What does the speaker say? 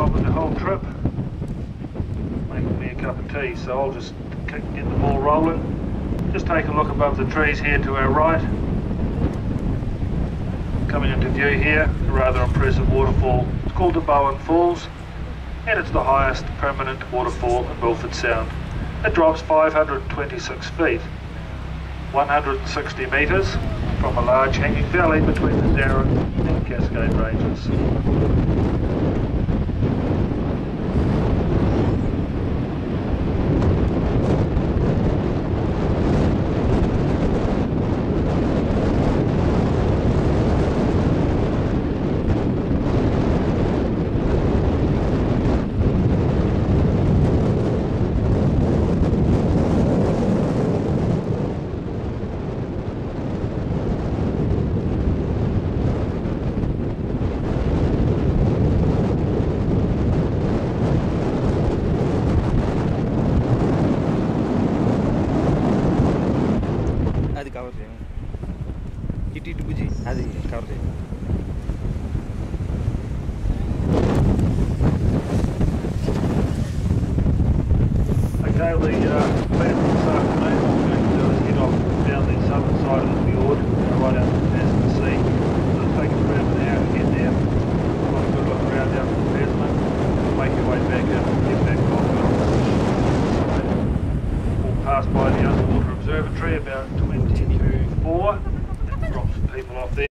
driving the whole trip, making me a cup of tea, so I'll just get the ball rolling. Just take a look above the trees here to our right. Coming into view here, a rather impressive waterfall. It's called the Bowen Falls, and it's the highest permanent waterfall in Milford Sound. It drops 526 feet, 160 metres, from a large hanging valley between the Darren and Cascade Ranges. అది cover చేయండి ఇటు ఇటు బుజ్జి అది cover చేయండి Okay, the